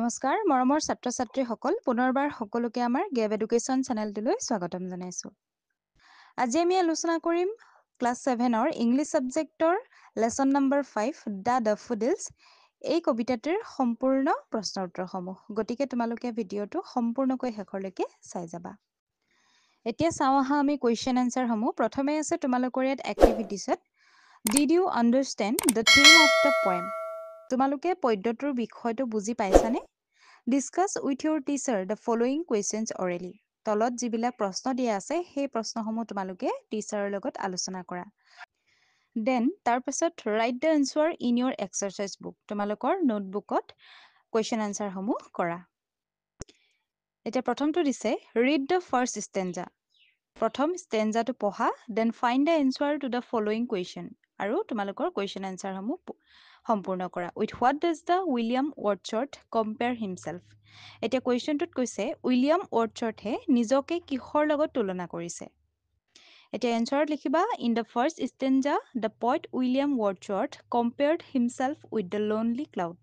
নমস্কাৰ মৰমৰ ছাত্ৰ ছাত্ৰীসকল পুনৰবাৰ সকলোকে আমাৰ গেব এডুকেশ্যন চেনেলটোলৈ স্বাগতম জনাইছোঁ। আজি আমি আলোচনা কৰিম ক্লাছ 7ৰ ইংলিছ সাবজেক্টৰ লেসন নম্বৰ 5 দ্য ডেফোডিলছ এই কবিতাটিৰ সম্পূৰ্ণ প্ৰশ্ন উত্তৰসমূহ। গতিকে তোমালোকে ভিডিঅটো সম্পূৰ্ণকৈ শেষলৈকে চাই যাবা। এতিয়া চাওঁ আহা আমি কোৱেশ্চন আনসাৰসমূহ। প্ৰথমে আছে তোমালোকৰ ইয়াত এক্টিভিটিছত did you understand the theme of the poem. তোমালোকে পদ্যটোৰ বিষয়টো বুজি পাইছানে? Discuss with your teacher the following questions orally. তলত যিবিলাক প্ৰশ্ন দিয়া আছে সেই প্ৰশ্নসমূহ তোমালোকে টিচাৰৰ লগত আলোচনা কৰা। দেন তাৰপিছত right the answer in Euro exercise book. তোমালোকৰ নোটবুকত কুৱেশ্যন আনচাৰসমূহ কৰা। এতিয়া প্ৰথমটো দিছে ৰিড দ্য ফাৰ্ষ্ট ষ্টেঞ্জা। প্ৰথম ষ্টেঞ্জাটো পঢ়া, then find the answer to the following question. আৰু তোমালোকৰ কুৱেশ্যন আনচাৰসমূহ সম্পূৰ্ণ কৰা। With what does the William Wordsworth compare himself. এতিয়া কুৱেশ্যনটোত কৈছে উইলিয়াম ৱৰ্ডছৱৰ্থে নিজকে কিহৰ লগত তুলনা কৰিছে। এতিয়া এনচাৰত লিখিবা in the first stanza the poet William Wordsworth compared himself with the lonely cloud.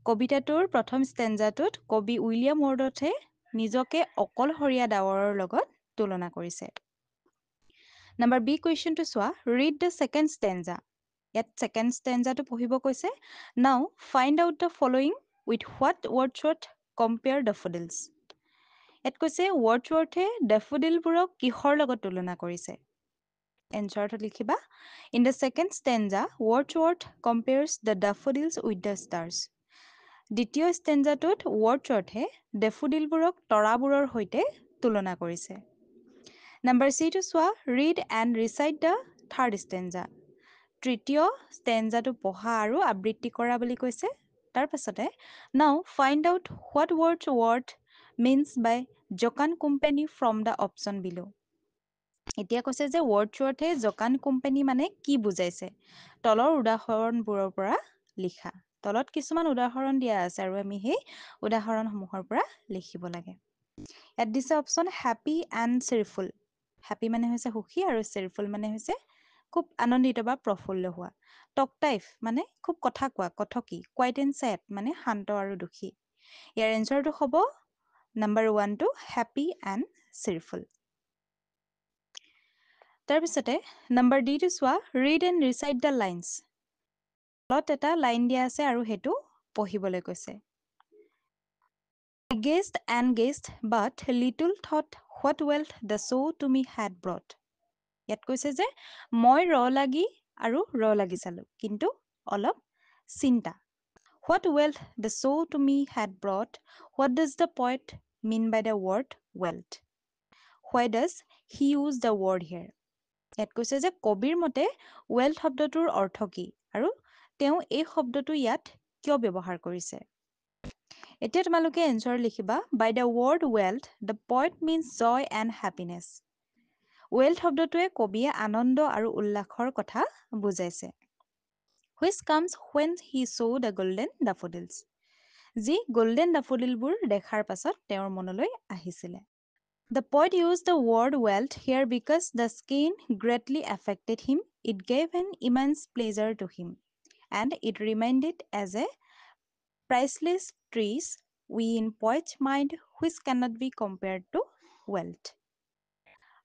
কবিতাটোৰ প্ৰথম ষ্টেঞ্জাটোত কবি উইলিয়াম ৱৰ্ডছৱৰ্থে নিজকে অকলশৰীয়া ডাৱৰৰ লগত তুলনা কৰিছে। নম্বৰ বি কুৱেশ্যনটো চোৱা ৰিড দ্য ছেকেণ্ড ষ্টেঞ্জা। ইয়াত ছেকেণ্ড ষ্টেঞ্জাটো পঢ়িব কৈছে। Now find out the following with what Wordsworth compare daffodils. ইয়াত কৈছে ৱৰ্ডছৱৰ্থে ডেফোডিলবোৰক কিহৰ লগত তুলনা কৰিছে। এনচাৰটো লিখিবা in the second stanza Wordsworth compares the daffodils with the stars. দ্বিতীয় ষ্টেঞ্জাটোত ৱৰ্ডছৱৰ্থে ডেফোডিলবোৰক তৰাবোৰৰ সৈতে তুলনা কৰিছে। নম্বৰ চিটো চোৱা read and recite the third stanza. তৃতীয় ষ্টেঞ্জাটো পঢ়া আৰু আবৃত্তি কৰা বুলি কৈছে। তাৰ পাছতে now find out what Wordsworth means by jocund company from the option below. এতিয়া কৈছে যে ৱৰ্ডছৱৰ্থে জকান কোম্পানী মানে কি বুজাইছে। তলৰ উদাহৰণবোৰৰ পৰা লিখা। তলত কিছুমান উদাহৰণ দিয়া আছে আৰু আমি সেই উদাহৰণসমূহৰ পৰা লিখিব লাগে। ইয়াত দিছে অপশ্যন হেপী এণ্ড চিৰফুল। হেপী মানে হৈছে সুখী আৰু চিৰফুল মানে হৈছে খুব আনন্দিত বা প্ৰফুল্ল হোৱা। টকটাইভ মানে খুব কথা কোৱা, কথকি। কোৱাইট এণ্ড ছেড মানে শান্ত আৰু দুখী। ইয়াৰ এনচাৰটো হ'ব নম্বৰ 1টো হেপী এণ্ড চিৰফুল। তাৰপিছতে নম্বৰ ডিটো চোৱা read and recite the lines. তলত এটা লাইন দিয়া আছে আৰু সেইটো পঢ়িবলৈ কৈছে। Guest and guest but little thought what wealth the show' to me had brought. ইয়াত কৈছে যে মই ৰ লাগি চালো কিন্তু অলপ চিন্তা। What wealth the show' to me had brought. What does the poet mean by the word wealth. Why does he use the word here. ইয়াত কৈছে যে কবিৰ মতে ৱেল্থ শব্দটোৰ অৰ্থ কি আৰু তেওঁ এই শব্দটো ইয়াত কিয় ব্যৱহাৰ কৰিছে। এতিয়া তোমালোকে এনচাৰ লিখিবা by the word wealth the poet means joy and happiness. Wealth শব্দটোৱে কবিয়ে আনন্দ আৰু উল্লাসৰ কথা বুজাইছে। Which comes when he saw' the golden daffodils. যি গল্ডেন ডেফোডিলবোৰ দেখাৰ পাছত তেওঁৰ মনলৈ আহিছিলে। The poet used the word wealth here because the skin greatly affected him. It gave an immense pleasure to him, and it remained as a priceless treasure we in poet's mind which cannot be compared to wealth.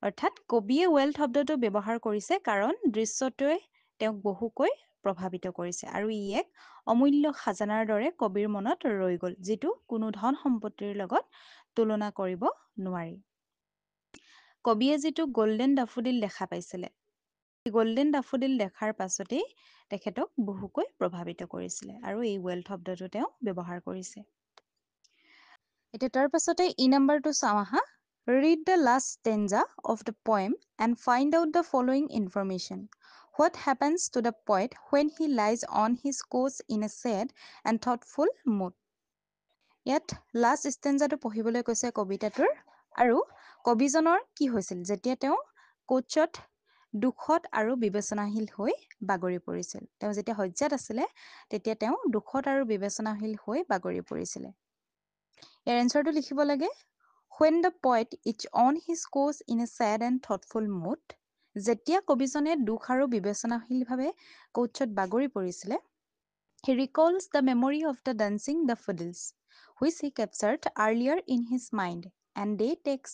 অৰ্থাৎ কবিয়ে wealth শব্দটো ব্যৱহাৰ কৰিছে কাৰণ দৃশ্যটোৱে তেওঁক বহুকৈ প্ৰভাৱিত কৰিছে আৰু ই এক অমূল্য খাজানাৰ দৰে কবিৰ মনত ৰৈ গ'ল, যিটো কোনো ধন সম্পত্তিৰ লগত তুলনা কৰিব নোৱাৰি। কবিয়ে যিটো গল্ডেন ডেফোডিল দেখা পাইছিলে, গল্ডেন ডেফোডিল দেখাৰ পাছতেই তেখেতক বহুকৈ প্ৰভাৱিত কৰিছিলে আৰু এই ৱেল্থ শব্দটো তেওঁ ব্যৱহাৰ কৰিছে। এতিয়া তাৰ পাছতে ই নম্বৰটো চাওঁ আহা। Read the last stanza of the poem and find out the following information. What happens to the poet when he lies on his couch in a sad and thoughtful mood. ইয়াত লাষ্ট ষ্টেঞ্জাটো পঢ়িবলৈ কৈছে কবিতাটোৰ আৰু কবিজনৰ কি হৈছিল যেতিয়া তেওঁ কোচত দুখত আৰু বিবেচনাশীল হৈ বাগৰি পৰিছিল। তেওঁ যেতিয়া শয্যাত আছিলে তেতিয়া তেওঁ দুখত আৰু বিবেচনাশীল হৈ বাগৰি পৰিছিলে। ইয়াৰ এনচাৰটো লিখিব লাগে when the poet is on his coach in a sad and thoughtful mood। যেতিয়া কবিজনে দুখ আৰু বিবেচনাশীলভাৱে কোচত বাগৰি পৰিছিলে he recalls the memory of the dancing daffodils which he captured earlier in his mind, and they takes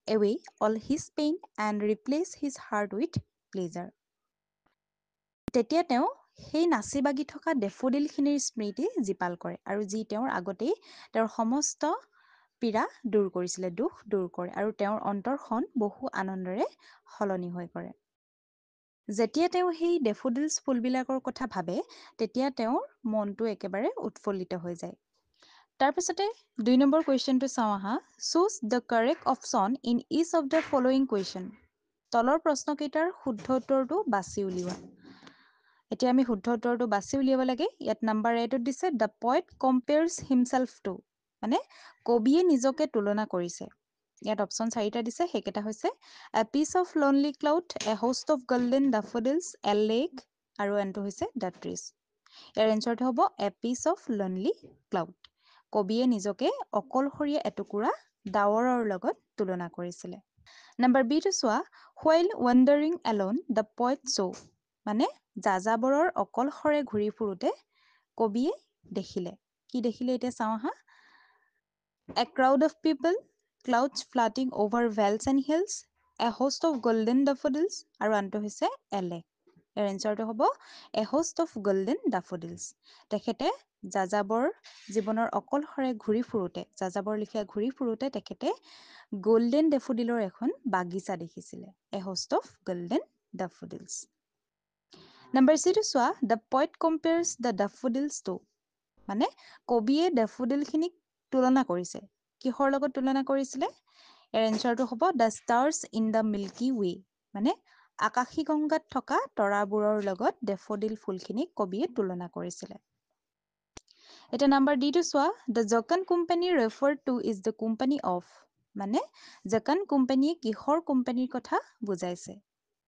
away all his pain and replace his heart with pleasure. তেতিয়া তেওঁ সেই নাচি বাগি থকা ডেফোডিলখিনিৰ স্মৃতি জীপাল কৰে আৰু যি তেওঁৰ আগতেই তেওঁৰ সমস্ত পীড়া দূৰ কৰিছিলে, দুখ দূৰ কৰে আৰু তেওঁৰ অন্তৰখন বহু আনন্দৰে সলনি হৈ পৰে। যেতিয়া তেওঁ সেই ডেফোডিলছ ফুলবিলাকৰ কথা ভাবে তেতিয়া তেওঁৰ মনটো একেবাৰে উৎফুল্লিত হৈ যায়। তাৰপিছতে 2 নম্বৰ কুৱেশ্যনটো চাওঁ আহা। Choose the correct option in each of the following question. তলৰ প্ৰশ্নকেইটাৰ শুদ্ধ উত্তৰটো বাছি উলিওৱা। এতিয়া আমি শুদ্ধ উত্তৰটো বাছি উলিয়াব লাগে। ইয়াত নাম্বাৰ এটোত দিছে দ্য পয়েট কম্পেয়াৰ্ছ হিমছেল্ফ টু, মানে কবিয়ে নিজকে তুলনা কৰিছে। ইয়াত অপশ্যন 4টা দিছে, সেইকেইটা হৈছে a piece of lonely cloud, a host of golden daffodils, a lake আৰু এনটো হৈছে দ্য ট্ৰিজ। ইয়াৰ এনচাৰটো হ'ব a piece of lonely cloud. কবিয়ে নিজকে অকলশৰীয়া এটুকুৰা ডাৱৰৰ লগত তুলনা কৰিছিলে। নাম্বাৰ বিটো চোৱা, হুৱাইল ৱাণ্ডাৰিং এলন দ্য পয়েট চ', মানে যাযাবৰৰ অকলশৰে ঘূৰি ফুৰোতে কবিয়ে দেখিলে। কি দেখিলে এতিয়া চাওঁ আহা। A crowd of people, clouds floating over vales and hills, a host of golden daffodils আৰু আনটো হৈছে এ লেক। ইয়াৰ এনচাৰটো হ'ব a host of golden daffodils. তেখেতে যাযাবৰ জীৱনৰ অকলশৰে ঘূৰি ফুৰোতে, যাযাবৰ লিখীয়া ঘূৰি ফুৰোতে তেখেতে গল্ডেন ডেফোডিলৰ এখন বাগিচা দেখিছিলে। এ হোষ্ট অফ গল্ডেন ডাফোডিলছ। নাম্বাৰ চিটো চোৱা, দ্য পয়েট কম্পেয়াৰ্ছ দ্য ডেফোডিলছ টু, মানে কবিয়ে ডেফোডিলখিনিক তুলনা কৰিছে। কিহৰ লগত তুলনা কৰিছিলে? ইয়াৰ এনচাৰটো হ'ব the stars in the Milky Way, মানে আকাশীগংগাত থকা তৰাবোৰৰ লগত ডেফোডিল ফুলখিনিক কবিয়ে তুলনা কৰিছিলে। এতিয়া নাম্বাৰ ডিটো চোৱা, the jocund company referred to is the company of, মানে জকান কোম্পানীয়ে কিহৰ কোম্পানীৰ কথা বুজাইছে?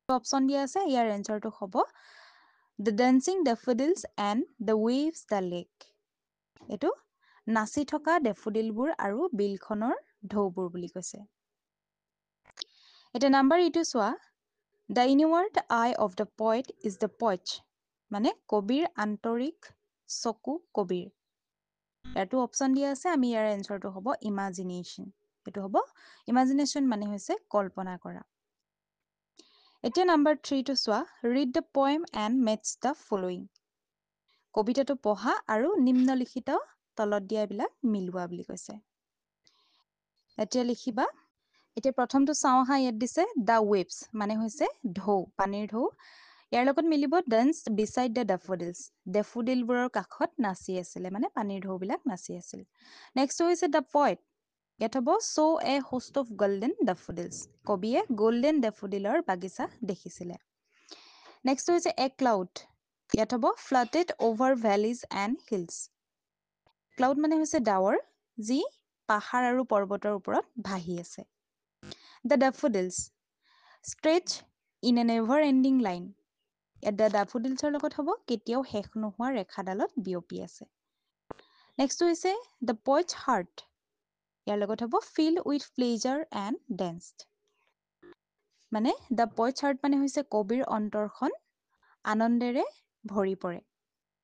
অপশ্যন দিয়া আছে, ইয়াৰ এনচাৰটো হ'ব the dancing daffodils and the waves the lake. এইটো নাচি থকা ডেফোডিলবোৰ আৰু বিলখনৰ ঢৌবোৰ বুলি কৈছে। এতিয়া নাম্বাৰ ইটো চোৱা, the inward I of the poet is the poet, মানে কবিৰ আন্তৰিক চকু কবিৰ। ইয়াতো অপশ্যন দিয়া আছে, আমি ইয়াৰ এনচাৰটো হ'ব ইমাজিনেশ্যন। এইটো হ'ব ইমাজিনেশ্যন, মানে হৈছে কল্পনা কৰা। এতিয়া নাম্বাৰ 3টো চোৱা, read the poem and match the following. কবিতাটো পঢ়া আৰু নিম্নলিখিত তলত দিয়াবিলাক মিলোৱা বুলি কৈছে। এতিয়া লিখিবা। এতিয়া প্ৰথমটো চাওঁ আহা। ইয়াত দিছে দ্য ৱেভছ, মানে হৈছে ঢৌ, পানীৰ ঢৌ। ইয়াৰ লগত মিলিব ডেন্স বিচাইড দ্য ডেফোডিলছ, ডেফোডিলবোৰৰ কাষত নাচি আছিলে, মানে পানীৰ ঢৌবিলাক নাচি আছিল। নেক্সটটো হৈছে দ্য পয়েট, ইয়াত হ'ব চ' এ হোষ্ট অফ গল্ডেন ডেফোডিলছ, কবিয়ে গল্ডেন ডেফোডিলৰ বাগিচা দেখিছিলে। নেক্সটটো হৈছে এ ক্লাউড, ইয়াত হ'ব floated over valleys and hills. Cloud মানে হৈছে ডাৱৰ, যি পাহাৰ আৰু পৰ্বতৰ ওপৰত ভাহি আছে। The daffodils stretch in a never ending line, ইয়াত দ্য ডেফোডিলছৰ লগত হ'ব কেতিয়াও শেষ নোহোৱা ৰেখাডালত বিয়পি আছে। নেক্সটটো হৈছে দ্য পয়েটছ হাৰ্ট, ইয়াৰ লগত হ'ব ফিল্ড উইথ প্লেজাৰ এণ্ড ডেন্সড, মানে দ্য পয়েটছ হাৰ্ট মানে হৈছে কবিৰ অন্তৰখন আনন্দেৰে ভৰি পৰে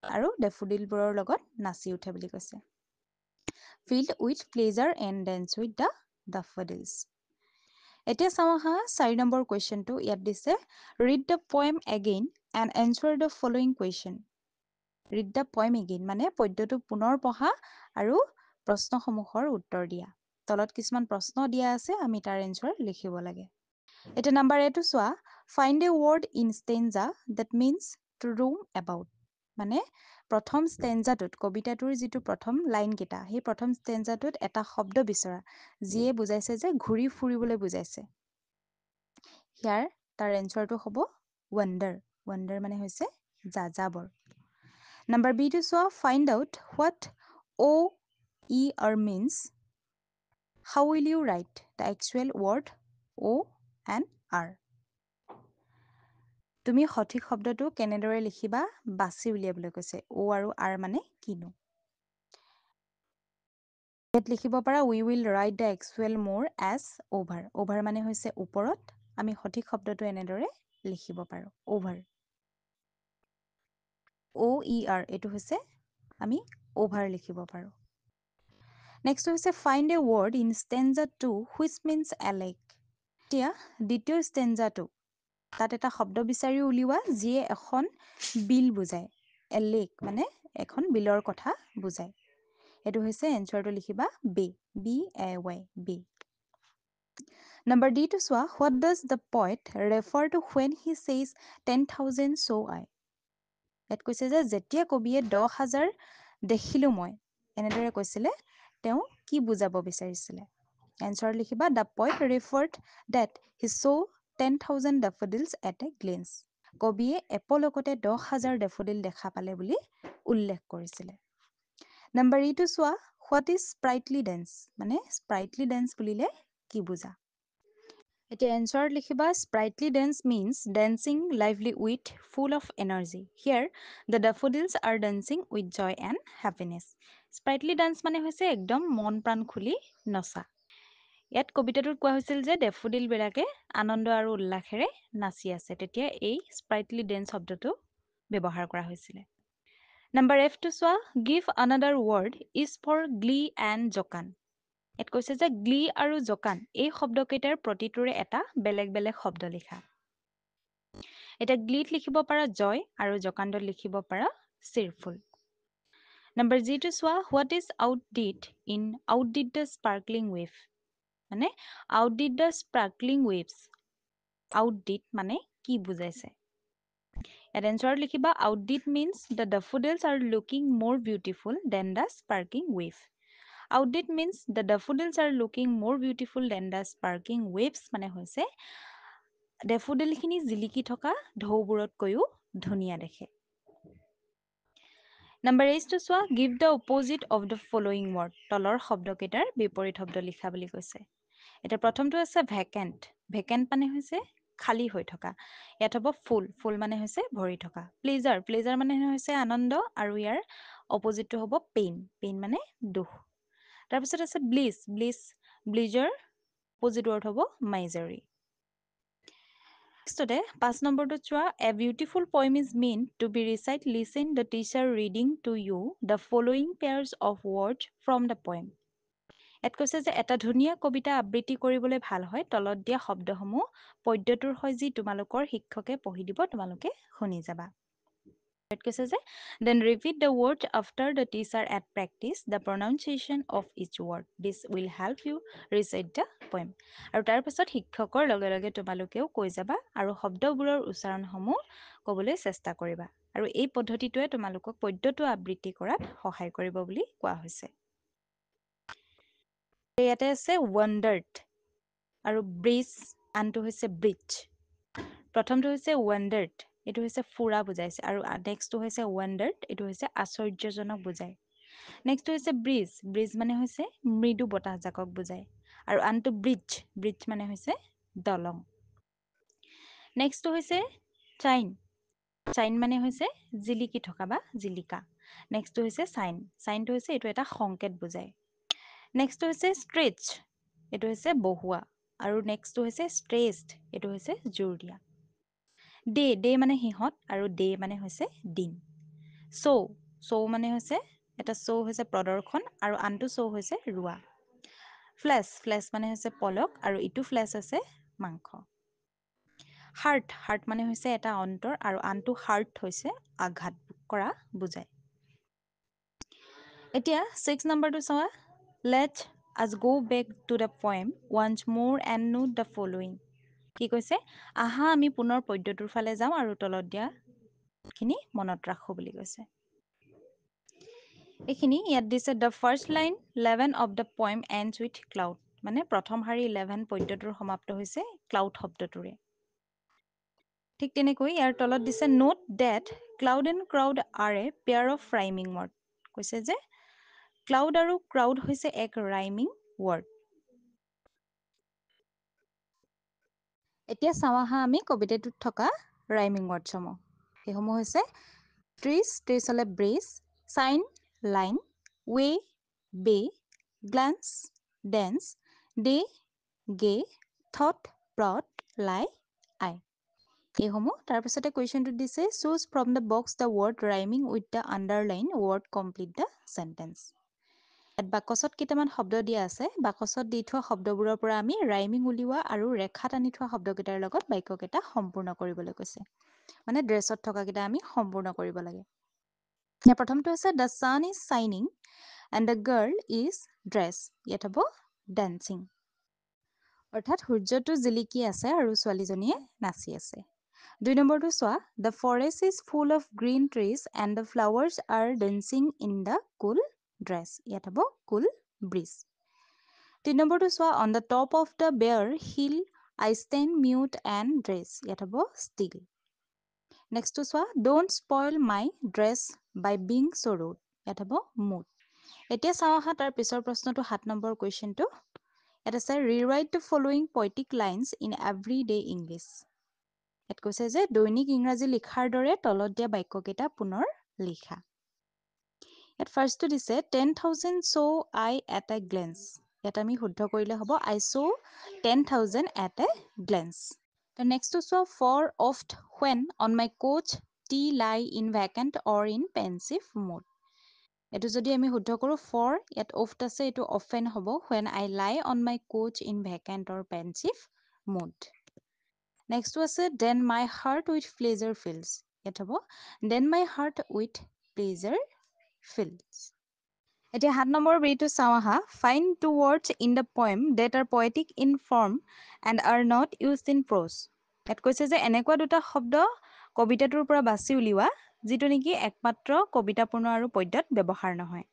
আৰু ডেফোডিলবোৰৰ লগত নাচি উঠে বুলি কৈছে। Filled with pleasure and dance with the daffodils. এতিয়া চাওঁ আহা 4 নম্বৰ কুৱেশ্যনটো। ইয়াত দিছে read the poem again and answer the following question. Read the poem again মানে পদ্যটো পুনৰ পঢ়া আৰু প্ৰশ্নসমূহৰ উত্তৰ দিয়া। তলত কিছুমান প্ৰশ্ন দিয়া আছে, আমি তাৰ এনচাৰ লিখিব লাগে। এতিয়া নাম্বাৰ এটো চোৱা, find a word in stanza that means to roam about, মানে প্ৰথম ষ্টেঞ্জাটোত, কবিতাটোৰ যিটো প্ৰথম লাইনকেইটা, সেই প্ৰথম ষ্টেঞ্জাটোত এটা শব্দ বিচৰা যিয়ে বুজাইছে যে ঘূৰি ফুৰিবলৈ বুজাইছে। ইয়াৰ তাৰ এনচাৰটো হ'ব ৱাণ্ডাৰ। ৱাণ্ডাৰ মানে হৈছে যাযাবৰ। নাম্বাৰ বিটো চোৱা, find out what O' E R means, how will you write the actual word O' and R. তুমি সঠিক শব্দটো কেনেদৰে লিখিবা বাছি উলিয়াবলৈ কৈছে। অ' আৰু আৰ মানে কিনো। ইয়াত লিখিব পাৰা উই উইল ৰাইট দ্য একচুৱেল মোৰ এজ অ'ভাৰ। অ'ভাৰ মানে হৈছে ওপৰত। আমি সঠিক শব্দটো এনেদৰে লিখিব পাৰোঁ, অ'ভাৰ। অ' ই আৰ, এইটো হৈছে আমি অ'ভাৰ লিখিব পাৰোঁ। নেক্সট হৈছে find a word in stanza 2 which means a lake. এতিয়া দ্বিতীয় ষ্টেঞ্জাটো তাত এটা শব্দ বিচাৰি উলিওৱা যিয়ে এখন বিল বুজায়। এ লেক মানে এখন বিলৰ কথা বুজায়। এইটো হৈছে এনচাৰটো লিখিবা বে, BAY, বে। নাম্বাৰ ডিটো চোৱা, what does the poet refer to when he says 10,000 saw' I. ইয়াত কৈছে যে যেতিয়া কবিয়ে 10,000 দেখিলোঁ মই, এনেদৰে কৈছিলে, তেওঁ কি বুজাব বিচাৰিছিলে। এনচাৰ লিখিবা the poet referred that he saw' 10,000 daffodils at a glance. কবিয়ে এপলকতে 10,000 ডেফোডিল দেখা পালে বুলি উল্লেখ কৰিছিলে। নাম্বাৰ ইটো চোৱা, হোৱাট ইজ স্প্ৰাইটলি ডেন্স, মানে স্প্ৰাইটলি ডেন্স বুলিলে কি বুজা। এতিয়া এনচাৰত লিখিবা sprightly dance means dancing lively with full of energy. Here the daffodils are dancing with joy and happiness. Sprightly dance মানে হৈছে একদম মন প্ৰাণ খুলি নচা। ইয়াত কবিতাটোত কোৱা হৈছিল যে ডেফোডিলবিলাকে আনন্দ আৰু উল্লাসেৰে নাচি আছে, তেতিয়া এই স্প্ৰাইটলি ডেন্স শব্দটো ব্যৱহাৰ কৰা হৈছিলে। নাম্বাৰ এফটো চোৱা, give another word is for glee and jocund. ইয়াত কৈছে যে গ্লি আৰু জকান এই শব্দকেইটাৰ প্ৰতিটোৰে এটা বেলেগ বেলেগ শব্দ লিখা। এতিয়া গ্লিত লিখিব পাৰা জয় আৰু জকাণ্ডত লিখিব পাৰা চিৰফুল। নাম্বাৰ জিটো চোৱা, what is outdid in outdid the sparkling wave, মানে outdid the sparkling waves. Outdid মানে কি বুজাইছে। ইয়াত এনচাৰত লিখিবা outdid means the daffodils are looking more beautiful than the sparking wave. Outdid means the daffodils are looking more beautiful than the sparking waves মানে হৈছে ডেফোডিলখিনি জিলিকি থকা ঢৌবোৰতকৈও ধুনীয়া দেখে। নাম্বাৰ এইচটো চোৱা, give the opposite of the following word. তলৰ শব্দকেইটাৰ বিপৰীত শব্দ লিখা বুলি কৈছে। এতিয়া প্ৰথমটো আছে ভেকেণ্ট। ভেকেণ্ট মানে হৈছে খালী হৈ থকা। ইয়াত হ'ব ফুল, ফুল মানে হৈছে ভৰি থকা। প্লেজাৰ, প্লেজাৰ মানে হৈছে আনন্দ, আৰু ইয়াৰ অপজিটটো হ'ব পেইন, পেইন মানে দুখ। তাৰপিছত আছে ব্লিছ, ব্লিছ, ব্লিজৰ অপজিট ৱৰ্ড হ'ব মাইজাৰী। নেক্সটতে 5 নম্বৰটোত চোৱা, a beautiful poem is mean to be recite listen the teacher reading to you the following pairs of words from the poem. ইয়াত কৈছে যে এটা ধুনীয়া কবিতা আবৃত্তি কৰিবলৈ ভাল হয় তলত দিয়া শব্দসমূহ পদ্যটোৰ হৈ যি তোমালোকৰ শিক্ষকে পঢ়ি দিব তোমালোকে শুনি যাবা। ইয়াত কৈছে যে then repeat the word after the teacher at practise the pronunciation of each word this will help you recite the poem. আৰু তাৰপিছত শিক্ষকৰ লগে লগে তোমালোকেও কৈ যাবা আৰু শব্দবোৰৰ উচ্চাৰণসমূহ ক'বলৈ চেষ্টা কৰিবা। আৰু এই পদ্ধতিটোৱে তোমালোকক পদ্যটো আবৃত্তি কৰাত সহায় কৰিব বুলি কোৱা হৈছে। ইয়াতে আছে ৱণ্ডাৰ্ড আৰু ব্ৰিজ, আনটো হৈছে ব্ৰিজ। প্ৰথমটো হৈছে ৱণ্ডাৰ্ড, এইটো হৈছে ফুৰা বুজাইছে, আৰু নেক্সটটো হৈছে ৱণ্ডাৰ্ড, এইটো হৈছে আশ্চৰ্যজনক বুজায়। নেক্সটটো হৈছে ব্ৰিজ, ব্ৰিজ মানে হৈছে মৃদু বতাহজাকক বুজায়, আৰু আনটো ব্ৰিজ, ব্ৰিজ মানে হৈছে দলং। নেক্সটটো হৈছে চাইন, চাইন মানে হৈছে জিলিকি থকা বা জিলিকা। নেক্সটটো হৈছে চাইন, চাইনটো হৈছে এইটো এটা সংকেত বুজায়। নেক্সটটো হৈছে ষ্ট্ৰেচ, এইটো হৈছে বহুৱা, আৰু নেক্সটটো হৈছে ষ্ট্ৰেচড, এইটো হৈছে জোৰ দিয়া। ডে, ডে মানে সিহঁত, আৰু ডে মানে হৈছে দিন। শ্ব', শ্ব' মানে হৈছে এটা শ্ব' হৈছে প্ৰদৰ্শন, আৰু আনটো শ্ব' হৈছে ৰোৱা। ফ্লেছ, ফ্লেছ মানে হৈছে পলক, আৰু ইটো ফ্লেছ হৈছে মাংস। হাৰ্ট, হাৰ্ট মানে হৈছে এটা অন্তৰ, আৰু আনটো হাৰ্ট হৈছে আঘাত কৰা বুজায়। এতিয়া 6 নম্বৰটো চোৱা, let's us go back to the poem once more and note the following. কি কৈছে, আহা আমি পুনৰ পদ্যটোৰ ফালে যাওঁ আৰু তলত দিয়াখিনি মনত ৰাখোঁ বুলি কৈছে। এইখিনি ইয়াত দিছে the first line 11 of the poem এণ্ডছ with cloud, মানে প্ৰথম শাৰী 11 পদ্যটোৰ সমাপ্ত হৈছে ক্লাউড শব্দটোৰে। ঠিক তেনেকৈ ইয়াৰ তলত দিছে note that cloud and crowd are a pair of rhyming word. কৈছে যে ক্লাউড আৰু ক্ৰাউড হৈছে এক ৰাইমিং ৱৰ্ড। এতিয়া চাওঁ আহা আমি কবিতাটোত থকা ৰাইমিং ৱৰ্ডসমূহ। সেইসমূহ হৈছে ট্ৰিজ, ট্ৰিজ হ'লে ব্ৰিজ, চাইন, লাইন, ৱে, বে, গ্লান্স, ডেন্স, ডে, গে, থট, প্লট, লাই, আই। এইসমূহ তাৰপিছতে কুৱেশ্যনটো দিছে choose from the box the word rhyming with the underline word complete the sentence. ইয়াত বাকচত কেইটামান শব্দ দিয়া আছে বাকচত দি থোৱা শব্দবোৰৰ পৰা আমি ৰাইমিং উলিওৱা আৰু ৰেখা টানি থোৱা শব্দকেইটাৰ লগত বাক্যকেইটা সম্পূৰ্ণ কৰিবলৈ কৈছে মানে ড্ৰেছত থকা কেইটা আমি সম্পূৰ্ণ কৰিব লাগে ইয়াৰ প্ৰথমটো আছে the sun is shining and the girl is dressed ইয়াত হ'ব dancing অৰ্থাৎ সূৰ্যটো জিলিকি আছে আৰু ছোৱালীজনীয়ে নাচি আছে 2 নম্বৰটো চোৱা the forest is full of green trees and the flowers are dancing in the cool dress ইয়াত হ'ব cool breeze 3 নম্বৰটো চোৱা on the top of the bare hill I stand mute and dress ইয়াত হ'ব still next to চোৱা don't spoil my dress by being so rude ইয়াত হ'ব mood এতিয়া চাওঁ আহা তাৰ পিছৰ প্ৰশ্নটো 7 নম্বৰ কুৱেশ্যনটো ইয়াত আছে rewrite the following poetic lines in everyday English ইয়াত কৈছে যে দৈনিক ইংৰাজী লিখাৰ দৰে তলত দিয়া বাক্যকেইটা পুনৰ লিখা ইয়াত ফাৰ্ষ্টটো দিছে 10,000 saw I at a glance ইয়াত আমি শুদ্ধ কৰিলে হ'ব I saw 10,000 at a glance the next to saw for oft when on my couch tea lie in vacant or in pensive mood এটো যদি আমি শুদ্ধ কৰো for ইয়াত oft আছে এটো often হ'ব when I lie on my couch in vacant or pensive mood next to আছে then my heart with pleasure fills ইয়াত হ'ব then my heart with pleasure fills এতিয়া 7 নম্বৰ বেৰিটো চাওঁ আহা find two words in the poem that are poetic in form and are not used in prose ইয়াত কৈছে যে এনেকুৱা দুটা শব্দ কবিতাটোৰ পৰা বাছি উলিওৱা যিটো নেকি একমাত্ৰ কবিতাপূৰ্ণ আৰু পদ্যত ব্যৱহাৰ নহয়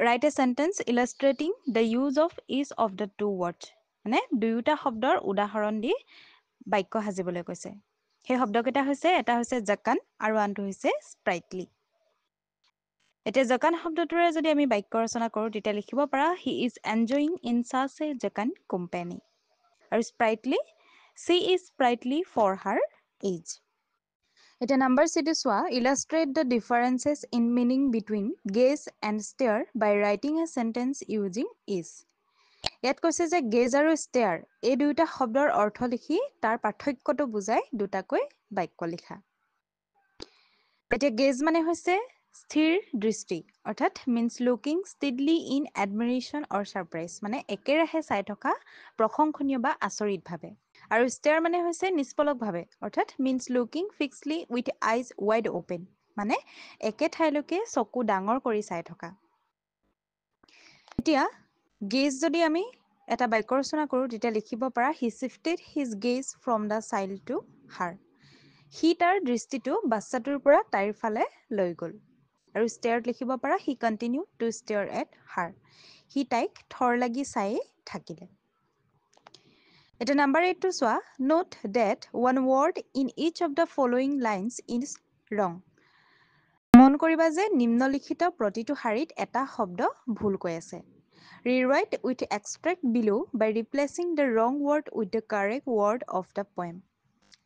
write a sentence illustrating the use of each of the two words মানে দুয়োটা শব্দৰ উদাহৰণ দি বাক্য সাজিবলৈ কৈছে সেই শব্দকেইটা হৈছে এটা হৈছে জাকান আৰু আনটো হৈছে স্প্ৰাইটলি এতিয়া জাকান শব্দটোৰে যদি আমি বাক্য ৰচনা কৰো তেতিয়া লিখিব পাৰা he is enjoying in such a জাকান company আৰু স্প্ৰাইটলি she is sprightly for her age এতিয়া নাম্বাৰ চিটো চোৱা illustrate the differences in meaning between gaze and stare by writing a sentence using is ইয়াত কৈছে যে gaze আৰু stare এই দুইটা শব্দৰ অৰ্থ লিখি তাৰ পাৰ্থক্যটো বুজাই দুটাকৈ বাক্য লিখা এতিয়া gaze মানে হৈছে স্থিৰ দৃষ্টি অৰ্থাৎ means looking steadily in admiration or surprise মানে একেৰাহে চাই থকা প্ৰশংসনীয় বা আচৰিত ভাবে আৰু stare মানে হৈছে নিষ্পলকভাৱে অৰ্থাৎ means looking fixedly with eyes wide open মানে একে ঠাইলৈকে চকু ডাঙৰ কৰি চাই থকা এতিয়া gaze যদি আমি এটা বাক্য ৰচনা কৰো তেতিয়া লিখিব পাৰা he shifted his gaze from the child to her he তাৰ দৃষ্টিটো বাচ্চাটোৰ পৰা তাইৰ ফালে লৈ গল আৰু stare লিখিব পাৰা he continued to stare at her he তাইক থৰ লাগি চাই থাকিলে এটা নাম্বাৰ 8 টো চোৱা note that one word in each of the following lines is wrong মন কৰিবা যে নিম্নলিখিত প্ৰতিটো শাৰীত এটা শব্দ ভুল কৈ আছে rewrite with extract below by replacing the wrong word with the correct word of the poem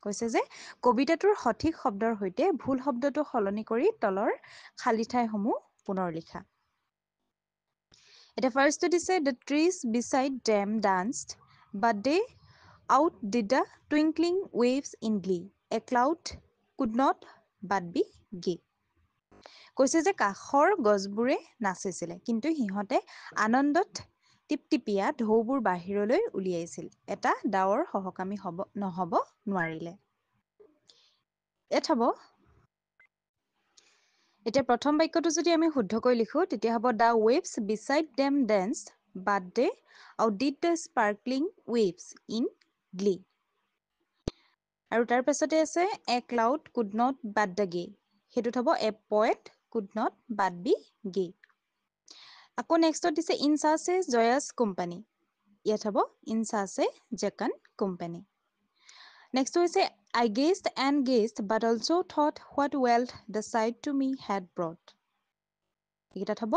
কৈছে যে কবিতাটোৰ সঠিক শব্দৰ হৈতে ভুল শব্দটো সলনি কৰি তলৰ খালি ঠাইসমূহ পুনৰ লিখা এটা ফাৰ্ষ্টটো দিছে the trees beside them danced but they outdid the twinkling waves in glee a cloud could not but be gay কৈছে যে কাখৰ গছবোৰে নাচিছিলে কিন্তু সিহঁতে আনন্দত টিপটিপিয়া ঢৌবোৰ বাহিৰলৈ উলিয়াইছিল এটা ডাৱৰ সহকামী নহব নোৱাৰিলে এথব এতিয়া প্ৰথম বাক্যটো যদি আমি শুদ্ধকৈ লিখো তেতিয়া হ'ব the waves beside them danced but they outdid the sparkling waves in glee আৰু তাৰ পাছতে আছে a cloud could not but the gay হেতুত হ'ব a poet could not but be gay আকৌ নেক্সটত দিছে in such a joyous company ইয়াত হ'ব in such a jocund company next হৈছে I gazed and gazed but also thought what wealth the sight to me had brought এটাত হ'ব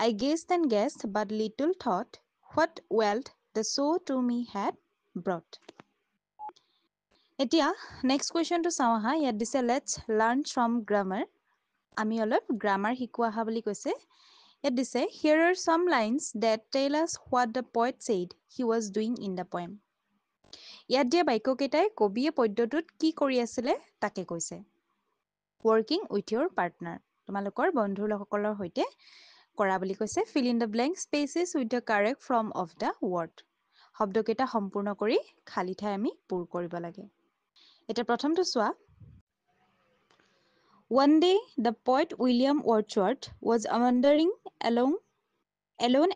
I gazed and gazed but little thought what wealth the show to me had brought এতিয়া next question টো চাওঁ আহা ইয়াত দিছে let's learn from grammar আমি অলপ grammar শিকোৱা আহা বুলি কৈছে ইয়াত দিছে here are some lines that tell us what the poet said he was doing in the poem ইয়াত দিয়া বাক্যকেইটাই কবিয়ে পদ্যটোত কি কৰি আছিলে তাকে কৈছে working with your partner তোমালোকৰ বন্ধুসকলৰ হৈতে কৰা বুলি কৈছে fill in the blank spaces with the correct form of the word শব্দকেইটা সম্পূৰ্ণ কৰি খালী ঠাই আমি পূৰ কৰিব লাগে এটা প্ৰথমটো চোৱা One day the poet William Wordsworth was wandering alone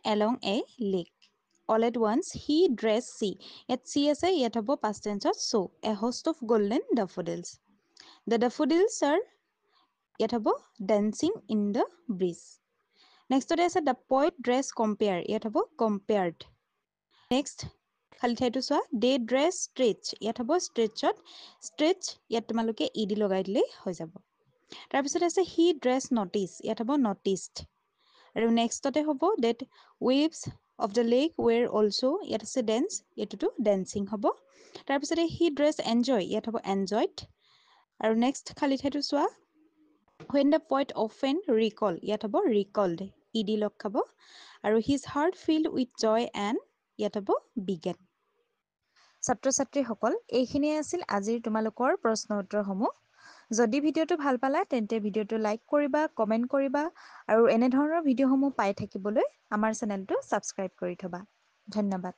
along a lake All at once he dressed see ইয়াত see আছে ইয়াত হ'ব past tense so a host of golden daffodils The daffodils are ইয়াত হ'ব dancing in the breeze Next আছে the poet dress compare ইয়াত হ'ব compared Next খালি ঠাইটো চোৱা they dress stretch ইয়াত হ'ব stretchত stretch ইয়াত তোমালোকে ed লগাই দিলেই হৈ যাব তাৰ পিছত আছে he dress notice ইয়াত হ'ব noticed আৰু নেক্সটতে হ'ব that waves of the lake were also ইয়াত আছে dance এটোটো dancing হ'ব তাৰ পিছতে he dress enjoy ইয়াত হ'ব enjoyed আৰু নেক্সট খালি ঠাইটো চোৱা when the poet often recall ইয়াত হ'ব recalled ed লগ খাব আৰু his heart filled with joy and ইয়াত হ'ব began ছাত্ৰ ছাত্ৰীসকল এইখিনিয়ে আছিল আজিৰ তোমালোকৰ প্ৰশ্ন উত্তৰসমূহ যদি ভিডিঅটো ভাল পালা তেন্তে ভিডিঅটো লাইক কৰিবা কমেন্ট কৰিবা আৰু এনে ধৰণৰ ভিডিঅসমূহ পাই থাকিবলৈ আমাৰ চেনেলটো সাবস্ক্ৰাইব কৰি থবা ধন্যবাদ